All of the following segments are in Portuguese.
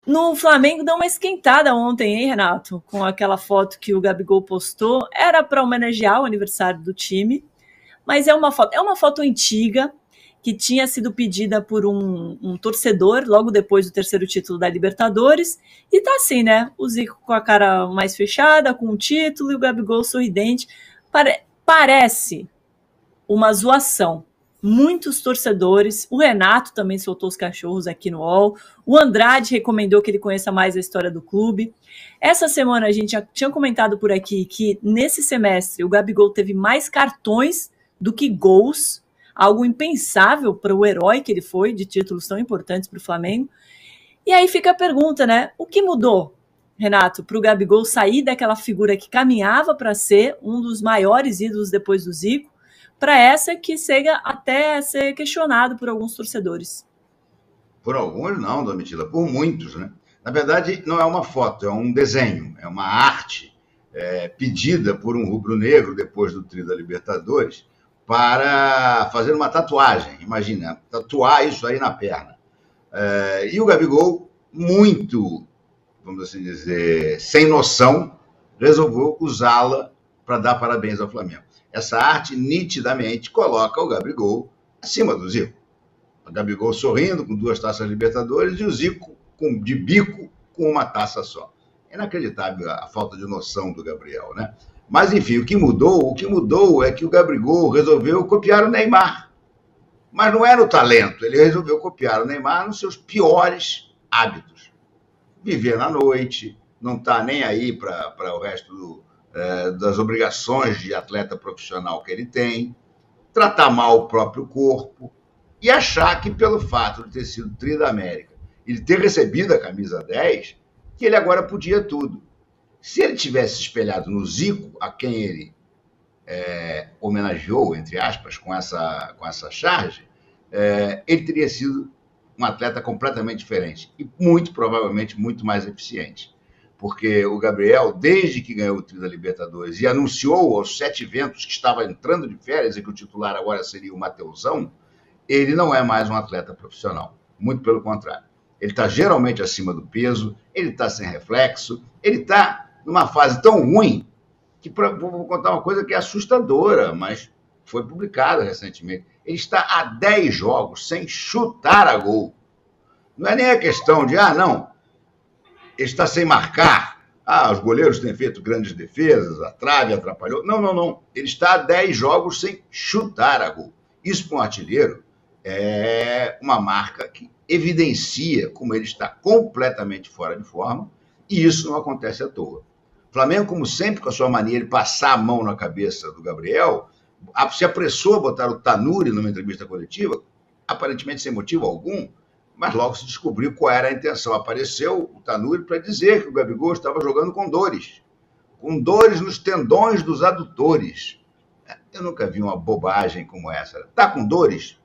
No Flamengo deu uma esquentada ontem, hein, Renato? Com aquela foto que o Gabigol postou. Era para homenagear o aniversário do time, mas é uma foto antiga que tinha sido pedida por um torcedor logo depois do terceiro título da Libertadores. E tá assim, né? O Zico com a cara mais fechada, com o título, e o Gabigol sorridente. Parece uma zoação. Muitos torcedores, o Renato também soltou os cachorros aqui no UOL, o Andrade recomendou que ele conheça mais a história do clube. Essa semana a gente já tinha comentado por aqui que nesse semestre o Gabigol teve mais cartões do que gols, algo impensável para o herói que ele foi, de títulos tão importantes para o Flamengo. E aí fica a pergunta, né? O que mudou, Renato, para o Gabigol sair daquela figura que caminhava para ser um dos maiores ídolos depois do Zico, para essa que chega até a ser questionado por alguns torcedores? Por alguns não, Domitila, por muitos, né? Na verdade, não é uma foto, é um desenho, é uma arte pedida por um rubro-negro depois do tri da Libertadores para fazer uma tatuagem. Imagina, tatuar isso aí na perna. E o Gabigol, muito, vamos assim dizer, sem noção, resolveu usá-la para dar parabéns ao Flamengo. Essa arte nitidamente coloca o Gabigol acima do Zico. O Gabigol sorrindo com 2 taças Libertadores e o Zico de bico com uma taça só. Inacreditável a falta de noção do Gabriel, né? Mas, enfim, o que mudou é que o Gabigol resolveu copiar o Neymar. Mas não era o talento, ele resolveu copiar o Neymar nos seus piores hábitos. Viver na noite, não está nem aí para o resto das obrigações de atleta profissional que ele tem, tratar mal o próprio corpo e achar que pelo fato de ter sido tri da América, ele ter recebido a camisa 10, que ele agora podia tudo. Se ele tivesse espelhado no Zico, a quem ele homenageou, entre aspas, com essa charge, ele teria sido um atleta completamente diferente e muito provavelmente muito mais eficiente. Porque o Gabriel, desde que ganhou o tri da Libertadores e anunciou aos 7 ventos que estava entrando de férias e que o titular agora seria o Mateusão, ele não é mais um atleta profissional. Muito pelo contrário. Ele está geralmente acima do peso, ele está sem reflexo, ele está numa fase tão ruim que, vou contar uma coisa que é assustadora, mas foi publicada recentemente. Ele está há 10 jogos sem chutar a gol. Não é nem a questão de, não, ele está sem marcar. Os goleiros têm feito grandes defesas, a trave atrapalhou. Não. Ele está há 10 jogos sem chutar a gol. Isso para um artilheiro é uma marca que evidencia como ele está completamente fora de forma, e isso não acontece à toa. O Flamengo, como sempre, com a sua mania de passar a mão na cabeça do Gabriel, se apressou a botar o Tanuri numa entrevista coletiva, aparentemente sem motivo algum, mas logo se descobriu qual era a intenção. Apareceu o Tanuri para dizer que o Gabigol estava jogando com dores nos tendões dos adutores. Eu nunca vi uma bobagem como essa. Está com dores?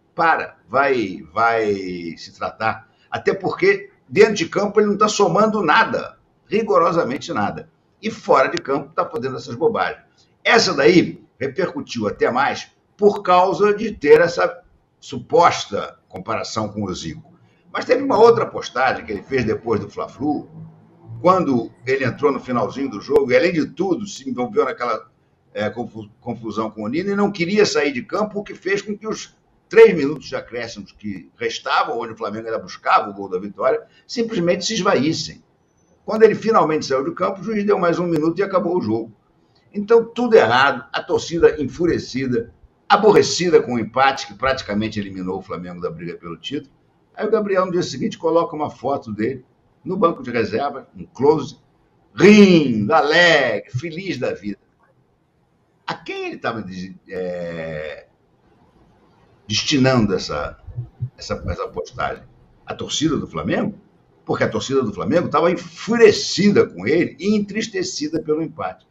Vai se tratar. Até porque dentro de campo ele não está somando nada, rigorosamente nada. E fora de campo está fazendo essas bobagens. Essa daí repercutiu até mais por causa de ter essa suposta comparação com o Zico. Mas teve uma outra postagem que ele fez depois do Fla-Flu, quando ele entrou no finalzinho do jogo, e além de tudo se envolveu naquela confusão com o Nino e não queria sair de campo, o que fez com que os 3 minutos de acréscimos que restavam, onde o Flamengo ainda buscava o gol da vitória, simplesmente se esvaíssem. Quando ele finalmente saiu do campo, o juiz deu mais 1 minuto e acabou o jogo. Então, tudo errado, a torcida enfurecida, aborrecida com o empate, que praticamente eliminou o Flamengo da briga pelo título. Aí o Gabriel, no dia seguinte, coloca uma foto dele no banco de reserva, um close, rindo, alegre, feliz da vida. A quem ele estava destinando essa postagem? A torcida do Flamengo? Porque a torcida do Flamengo estava enfurecida com ele e entristecida pelo empate.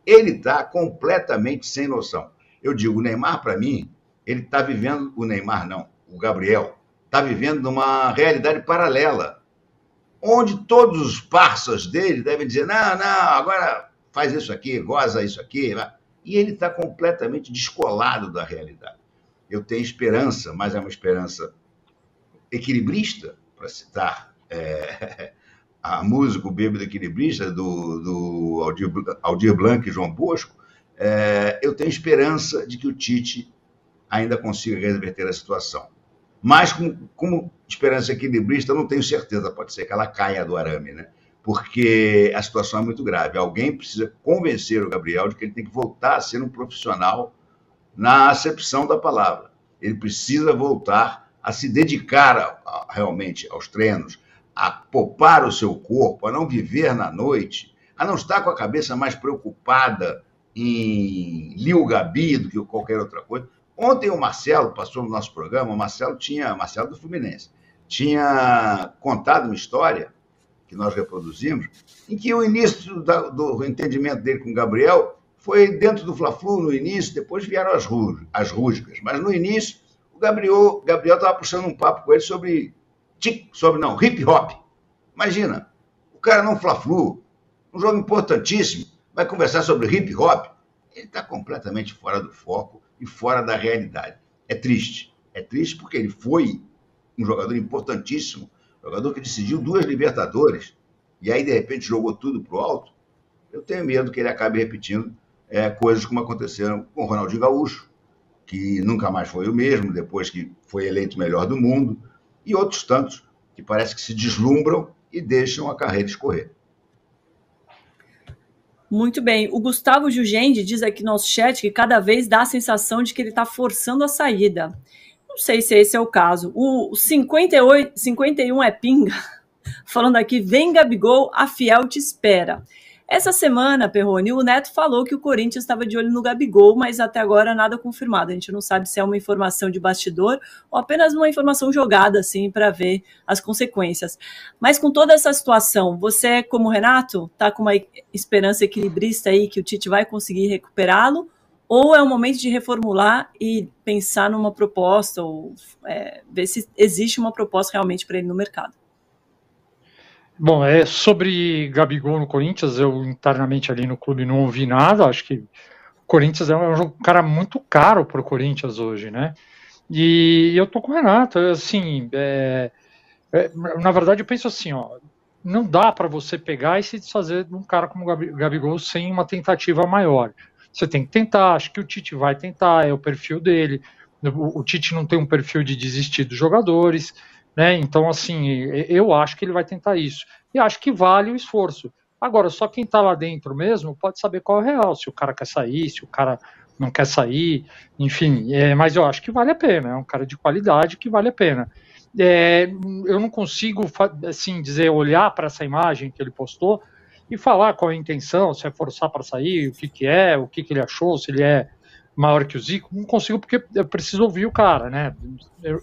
Ele está completamente sem noção. Eu digo, o Neymar, para mim, ele está vivendo... O Neymar, não. O Gabriel está vivendo numa realidade paralela, onde todos os parceiros dele devem dizer, não, agora faz isso aqui, goza isso aqui. E ele está completamente descolado da realidade. Eu tenho esperança, mas é uma esperança equilibrista, para citar a música O Bêbado Equilibrista, do Aldir Blanc e João Bosco, eu tenho esperança de que o Tite ainda consiga reverter a situação. Mas, como esperança equilibrista, eu não tenho certeza, pode ser que ela caia do arame, né? Porque a situação é muito grave. Alguém precisa convencer o Gabriel de que ele tem que voltar a ser um profissional na acepção da palavra. Ele precisa voltar a se dedicar realmente aos treinos, a poupar o seu corpo, a não viver na noite, a não estar com a cabeça mais preocupada em Lil Gabi do que qualquer outra coisa. Ontem o Marcelo passou no nosso programa, o Marcelo do Fluminense, tinha contado uma história que nós reproduzimos, em que o início do entendimento dele com o Gabriel foi dentro do Fla-Flu, no início, depois vieram as rusgas, mas no início o Gabriel estava puxando um papo com ele sobre hip hop. Imagina, o cara não Fla-Flu, um jogo importantíssimo, vai conversar sobre hip hop. Ele está completamente fora do foco e fora da realidade. É triste porque ele foi um jogador importantíssimo, jogador que decidiu 2 Libertadores, e aí de repente jogou tudo pro alto. Eu tenho medo que ele acabe repetindo coisas como aconteceram com o Ronaldinho Gaúcho, que nunca mais foi o mesmo, depois que foi eleito o melhor do mundo, e outros tantos que parece que se deslumbram e deixam a carreira escorrer. Muito bem. O Gustavo Jugendi diz aqui no nosso chat que cada vez dá a sensação de que ele está forçando a saída. Não sei se esse é o caso. O 51 é pinga, falando aqui, vem Gabigol, a Fiel te espera. Essa semana, Perrone, o Neto falou que o Corinthians estava de olho no Gabigol, mas até agora nada confirmado. A gente não sabe se é uma informação de bastidor ou apenas uma informação jogada, assim, para ver as consequências. Mas com toda essa situação, você, como Renato, está com uma esperança equilibrista aí que o Tite vai conseguir recuperá-lo? Ou é o momento de reformular e pensar numa proposta, ou ver se existe uma proposta realmente para ele no mercado? Bom, sobre Gabigol no Corinthians, eu internamente ali no clube não ouvi nada. Acho que o Corinthians é um cara muito caro para o Corinthians hoje, né? E eu tô com o Renato, assim, na verdade eu penso assim, não dá para você pegar e se desfazer de um cara como o Gabigol sem uma tentativa maior. Você tem que tentar, acho que o Tite vai tentar, é o perfil dele. O Tite não tem um perfil de desistir dos jogadores, né? Então, assim, eu acho que ele vai tentar isso. E acho que vale o esforço. Agora, só quem está lá dentro mesmo pode saber qual é o real, se o cara quer sair, se o cara não quer sair, enfim. Mas eu acho que vale a pena, é um cara de qualidade que vale a pena. Eu não consigo, assim, olhar para essa imagem que ele postou e falar qual é a intenção, se é forçar para sair, o que é, o que ele achou, se ele é maior que o Zico. Não consigo porque eu preciso ouvir o cara, né?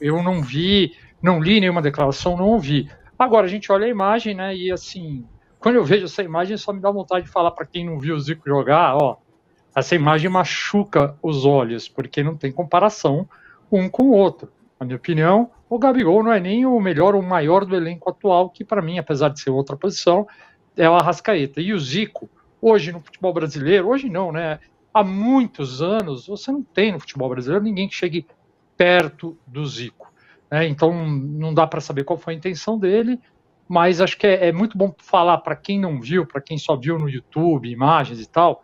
Eu não vi, não li nenhuma declaração, não ouvi. Agora, a gente olha a imagem, né, e assim, quando eu vejo essa imagem, só me dá vontade de falar para quem não viu o Zico jogar, essa imagem machuca os olhos, porque não tem comparação um com o outro. Na minha opinião, o Gabigol não é nem o melhor ou o maior do elenco atual, que para mim, apesar de ser outra posição, é o Arrascaeta. E o Zico, hoje no futebol brasileiro, hoje não, né, há muitos anos, você não tem no futebol brasileiro ninguém que chegue perto do Zico. Então não dá para saber qual foi a intenção dele, mas acho que é muito bom falar para quem não viu, para quem só viu no YouTube, imagens e tal,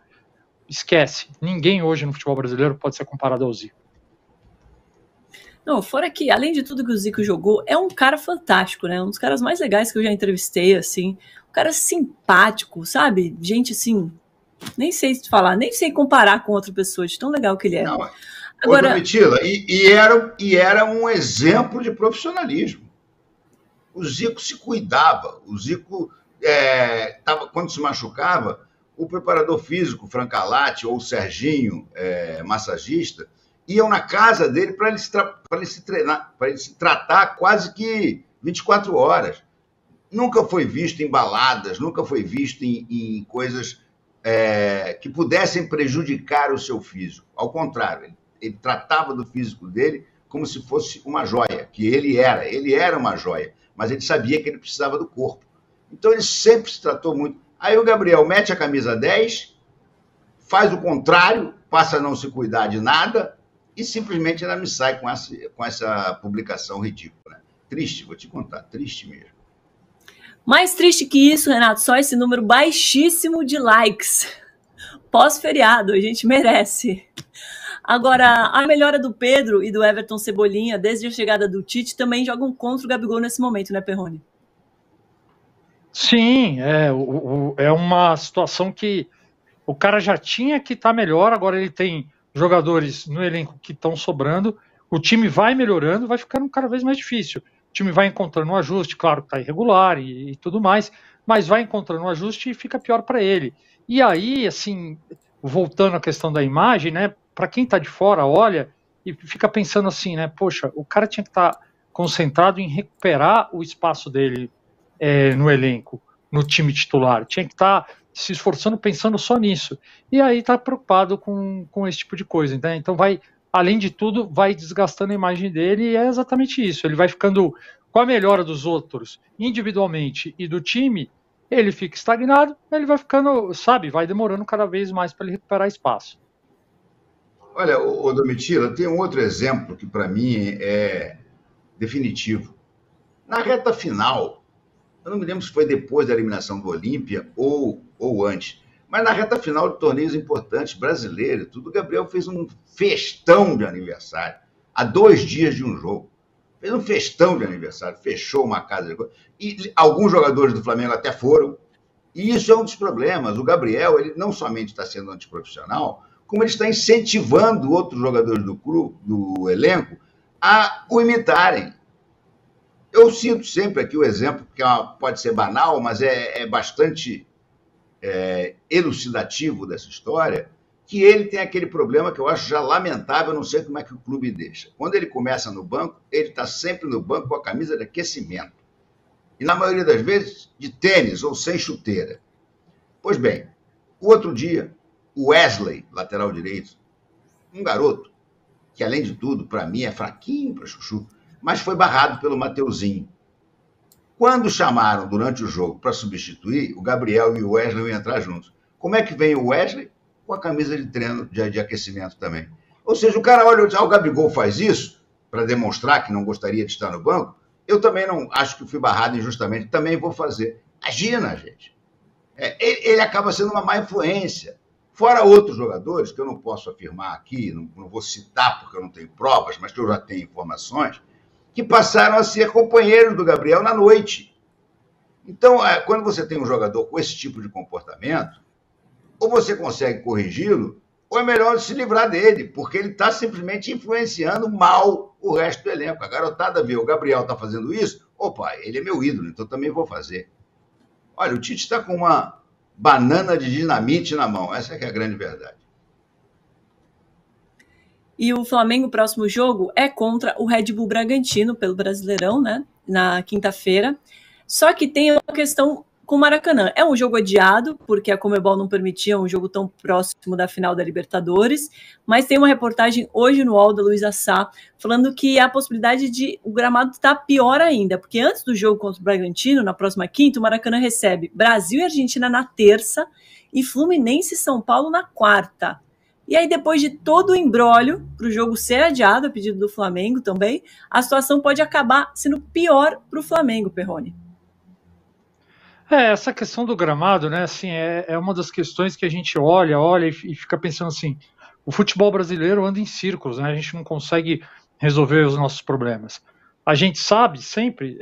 esquece, ninguém hoje no futebol brasileiro pode ser comparado ao Zico. Não, fora que, além de tudo que o Zico jogou, é um cara fantástico, né? Um dos caras mais legais que eu já entrevistei, assim, um cara simpático, sabe? Gente, assim, nem sei falar, nem sei comparar com outra pessoa, de tão legal que ele é. Não, agora, Domitila, e era um exemplo de profissionalismo. O Zico se cuidava, o Zico, quando se machucava, o preparador físico, Francalati, ou o Serginho, massagista, iam na casa dele para ele se treinar, para ele se tratar quase que 24 horas. Nunca foi visto em baladas, nunca foi visto em coisas que pudessem prejudicar o seu físico. Ao contrário, ele tratava do físico dele como se fosse uma joia, que ele era uma joia, mas ele sabia que ele precisava do corpo. Então ele sempre se tratou muito. Aí o Gabriel mete a camisa 10, faz o contrário, passa a não se cuidar de nada e simplesmente ela me sai com essa publicação ridícula. Triste, vou te contar, triste mesmo. Mais triste que isso, Renato, só esse número baixíssimo de likes. Pós-feriado, a gente merece. Agora, a melhora do Pedro e do Everton Cebolinha, desde a chegada do Tite, também jogam contra o Gabigol nesse momento, né, Perrone? Sim, é uma situação que o cara já tinha que estar melhor, agora ele tem jogadores no elenco que estão sobrando, o time vai melhorando, vai ficando cada vez mais difícil. O time vai encontrando um ajuste, claro que está irregular e tudo mais, mas vai encontrando um ajuste e fica pior para ele. E aí, assim, voltando à questão da imagem, né, para quem está de fora, olha e fica pensando assim, né, poxa, o cara tinha que estar concentrado em recuperar o espaço dele no elenco, no time titular, tinha que estar se esforçando, pensando só nisso. E aí está preocupado com esse tipo de coisa. Né? Então vai, além de tudo, vai desgastando a imagem dele e é exatamente isso. Ele vai ficando com a melhora dos outros individualmente e do time, ele fica estagnado, ele vai ficando, sabe, vai demorando cada vez mais para ele recuperar espaço. Olha, o Domitila, tem um outro exemplo que para mim é definitivo. Na reta final, eu não me lembro se foi depois da eliminação do Olímpia ou antes, mas na reta final de torneios importantes, brasileiros, tudo, o Gabriel fez um festão de aniversário, há 2 dias de um jogo. Fez um festão de aniversário, fechou uma casa de coisa. E alguns jogadores do Flamengo até foram. E isso é um dos problemas. O Gabriel, ele não somente está sendo antiprofissional, como ele está incentivando outros jogadores do elenco a o imitarem. Eu cito sempre aqui o exemplo, que pode ser banal, mas é bastante elucidativo dessa história, que ele tem aquele problema que eu acho já lamentável, eu não sei como é que o clube deixa. Quando ele começa no banco, ele está sempre no banco com a camisa de aquecimento. E na maioria das vezes, de tênis ou sem chuteira. Pois bem, o outro dia, o Wesley, lateral direito, um garoto, que além de tudo, para mim, é fraquinho para chuchu, mas foi barrado pelo Mateuzinho. Quando chamaram durante o jogo para substituir, o Gabriel e o Wesley iam entrar juntos. Como é que vem o Wesley? Com a camisa de treino de aquecimento também. Ou seja, o cara olha e diz, o Gabigol faz isso para demonstrar que não gostaria de estar no banco, eu também não acho que fui barrado injustamente, também vou fazer. Imagina, gente. Ele acaba sendo uma má influência. Fora outros jogadores, que eu não posso afirmar aqui, não vou citar porque eu não tenho provas, mas que eu já tenho informações, que passaram a ser companheiros do Gabriel na noite. Então, quando você tem um jogador com esse tipo de comportamento, ou você consegue corrigi-lo, ou é melhor se livrar dele, porque ele está simplesmente influenciando mal o resto do elenco. A garotada vê, o Gabriel está fazendo isso, opa, ele é meu ídolo, então também vou fazer. Olha, o Tite está com uma banana de dinamite na mão, essa que é a grande verdade. E o Flamengo, próximo jogo, é contra o Red Bull Bragantino, pelo Brasileirão, né? Na quinta-feira. Só que tem uma questão com o Maracanã. É um jogo adiado, porque a Conmebol não permitia um jogo tão próximo da final da Libertadores, mas tem uma reportagem hoje no UOL da Luísa Sá, falando que há a possibilidade de o gramado estar pior ainda, porque antes do jogo contra o Bragantino, na próxima quinta, o Maracanã recebe Brasil e Argentina na terça e Fluminense e São Paulo na quarta. E aí, depois de todo o imbróglio, para o jogo ser adiado, a pedido do Flamengo também, a situação pode acabar sendo pior para o Flamengo, Perrone. Essa questão do gramado, né, assim, é uma das questões que a gente olha e fica pensando assim, o futebol brasileiro anda em círculos, né, a gente não consegue resolver os nossos problemas. A gente sabe sempre,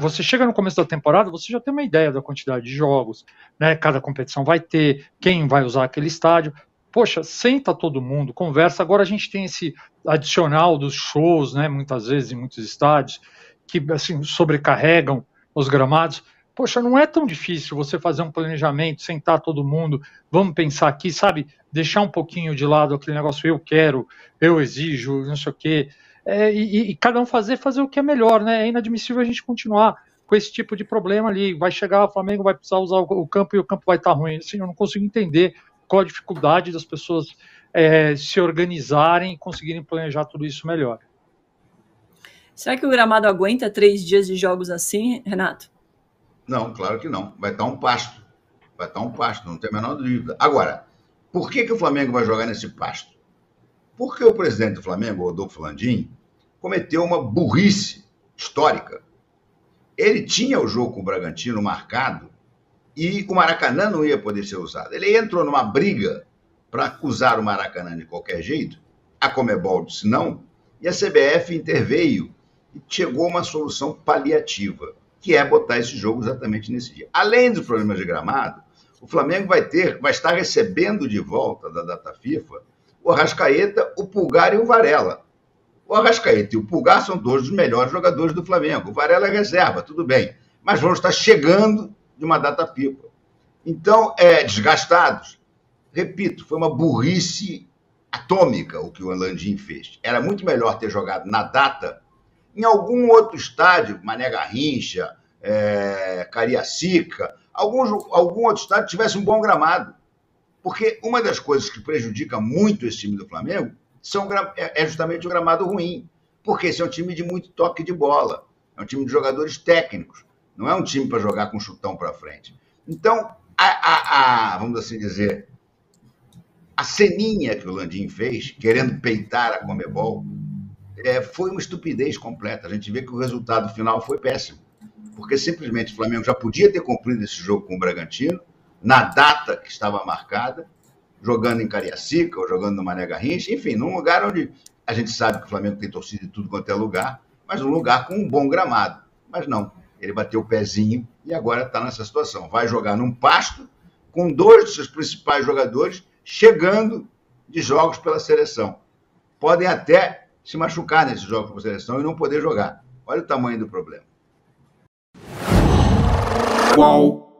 você chega no começo da temporada, você já tem uma ideia da quantidade de jogos, né, cada competição vai ter, quem vai usar aquele estádio. Poxa, senta todo mundo, conversa. Agora a gente tem esse adicional dos shows, né, muitas vezes em muitos estádios, que assim, sobrecarregam os gramados. Poxa, não é tão difícil você fazer um planejamento, sentar todo mundo, vamos pensar aqui, sabe, deixar um pouquinho de lado aquele negócio, eu quero, eu exijo, não sei o quê, e cada um fazer o que é melhor, né? É inadmissível a gente continuar com esse tipo de problema ali. Vai chegar, o Flamengo vai precisar usar o campo e o campo vai estar ruim. Assim, eu não consigo entender qual a dificuldade das pessoas se organizarem e conseguirem planejar tudo isso melhor. Será que o gramado aguenta 3 dias de jogos assim, Renato? Não, claro que não. Vai estar um pasto. Vai estar um pasto, não tem a menor dúvida. Agora, por que o Flamengo vai jogar nesse pasto? Porque o presidente do Flamengo, Rodolfo Landim, cometeu uma burrice histórica. ele tinha o jogo com o Bragantino marcado e o Maracanã não ia poder ser usado. Ele entrou numa briga para usar o Maracanã de qualquer jeito, a Conmebol disse não, e a CBF interveio e chegou a uma solução paliativa, que é botar esse jogo exatamente nesse dia. Além dos problemas de gramado, o Flamengo vai estar recebendo de volta da data FIFA o Arrascaeta, o Pulgar e o Varela. O Arrascaeta e o Pulgar são dois dos melhores jogadores do Flamengo. O Varela é reserva, tudo bem, mas vão estar chegando de uma data FIFA. Então, desgastados. Repito, foi uma burrice atômica o que o Landim fez. Era muito melhor ter jogado na data em algum outro estádio, Mané Garrincha, Cariacica, algum outro estádio tivesse um bom gramado. Porque uma das coisas que prejudica muito esse time do Flamengo é justamente o gramado ruim. Porque esse é um time de muito toque de bola. É um time de jogadores técnicos. Não é um time para jogar com chutão para frente. Então, vamos assim dizer, a ceninha que o Landim fez, querendo peitar a Conmebol, foi uma estupidez completa. A gente vê que o resultado final foi péssimo. Porque simplesmente o Flamengo já podia ter cumprido esse jogo com o Bragantino, na data que estava marcada, jogando em Cariacica ou jogando no Mané Garrincha, enfim, num lugar onde a gente sabe que o Flamengo tem torcida de tudo quanto é lugar, mas um lugar com um bom gramado. Mas não, ele bateu o pezinho e agora está nessa situação. Vai jogar num pasto com dois dos seus principais jogadores chegando de jogos pela seleção. Podem até se machucar nesses jogos pela seleção e não poder jogar. Olha o tamanho do problema. Qual?